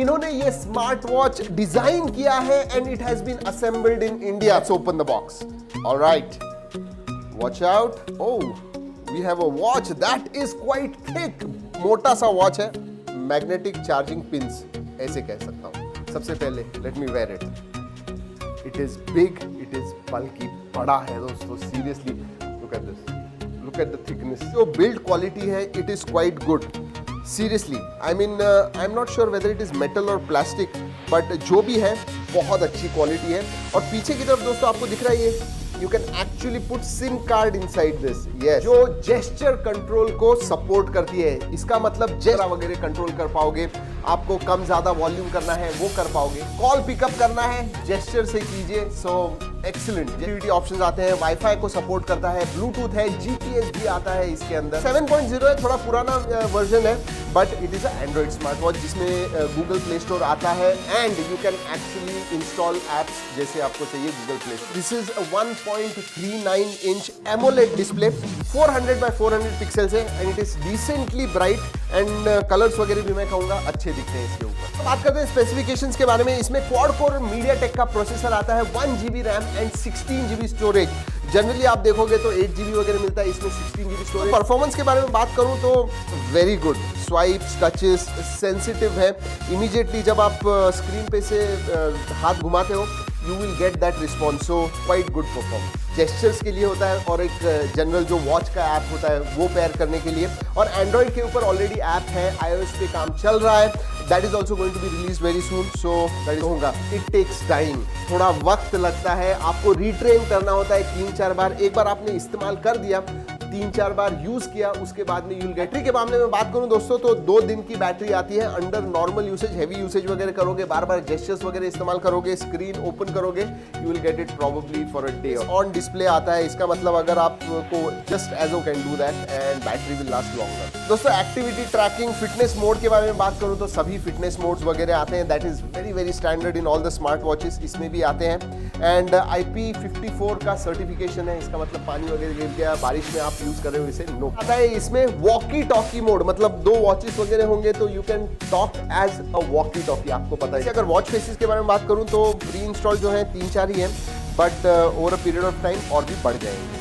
इन्होंने ये smart watch design किया है and it has been assembled in India. Let's open the box. Alright, watch out. Oh, we have a watch that is quite thick. मोटा सा watch है, magnetic charging pins ऐसे कह सकता हूं। सबसे पहले let me wear it. It is big, it is बल्कि, बड़ा है दोस्तों। Seriously look at this, look at the thickness. जो बिल्ड क्वालिटी है it is quite good. Seriously I mean I am not sure whether it is metal और plastic, but जो भी है बहुत अच्छी क्वालिटी है। और पीछे की तरफ दोस्तों आपको दिख रहा है ये, you can actually put SIM card inside this. Yes. जो जेस्चर कंट्रोल को सपोर्ट करती है। इसका मतलब जेस्चर वगैरह कंट्रोल कर पाओगे। आपको कम ज्यादा वॉल्यूम करना है वो कर पाओगे। कॉल पिकअप करना है जेस्चर से कीजिए। सो एक्सीलेंट कनेक्टिविटी ऑप्शंस आते हैं। वाईफाई को सपोर्ट करता है, ब्लूटूथ है, जीपीएस भी आता है इसके अंदर। 7.0 है, थोड़ा पुराना वर्जन है, but it is Android smart watch जिसमें गूगल प्ले स्टोर आता है and you can actually install apps जैसे आपको चाहिए Google Play Store. This is 1.39 inch AMOLED display, 400 by 400 pixels है and it is decently bright and colours वगैरह भी मैं कहूंगा अच्छे दिखते हैं इसके ऊपर। तो बात करते हैं स्पेसिफिकेशंस के बारे में। इसमें क्वाड कोर मीडियाटेक का प्रोसेसर आता है, 1 GB RAM and 16 GB storage. Generally आप देखोगे तो 8 GB वगैरह मिलता है, इसमें 16 GB स्टोरेज। परफॉर्मेंस के बारे में बात करूं तो very good. Swipes, touches sensitive है। इमीडिएटली जब आप स्क्रीन पे से हाथ घुमाते हो you will get that response. So quite good performance. Gestures के लिए होता है और एक जनरल जो वॉच का ऐप होता है वो पेयर करने के लिए। और एंड्रॉइड के ऊपर ऑलरेडी ऐप है, iOS पे काम चल रहा है। That is also going to be release very soon. So that is होगा, इट टेक्स टाइम, थोड़ा वक्त लगता है। आपको रिट्रेन करना होता है 3-4 बार। एक बार आपने इस्तेमाल कर दिया, 3-4 बार यूज किया, उसके बाद में यूल। बैटरी के मामले में बात करूं दोस्तों तो 2 दिन की बैटरी आती है। Under normal usage, heavy usage वगैरह करोगे, बार बार जेस्चर्स वगैरह इस्तेमाल करोगे, स्क्रीन ओपन करोगे, you will get it probably for a day. On display आता है, इसका मतलब अगर आपको just as oh can do that and battery will last longer. दोस्तों एक्टिविटी ट्रैकिंग, फिटनेस मोड के बारे में बात करूं तो सभी फिटनेस मोड्स वगैरह आते हैं। That is very very standard in all the smart watches, इसमें भी आते हैं। एंड IP54 का सर्टिफिकेशन है, इसका मतलब पानी वगैरह गिर गया, बारिश में आप यूज कर रहे हो इसे, नो। आता है इसमें वॉकी टॉकी मोड, मतलब 2 वॉचेस वगैरह होंगे तो you can talk as a walkie talkie, आपको पता है। अगर वॉच फेसेस के बारे में बात करूं तो प्री इंस्टॉल जो है 3-4 ही है, but over a period of time और भी बढ़ जाएंगे।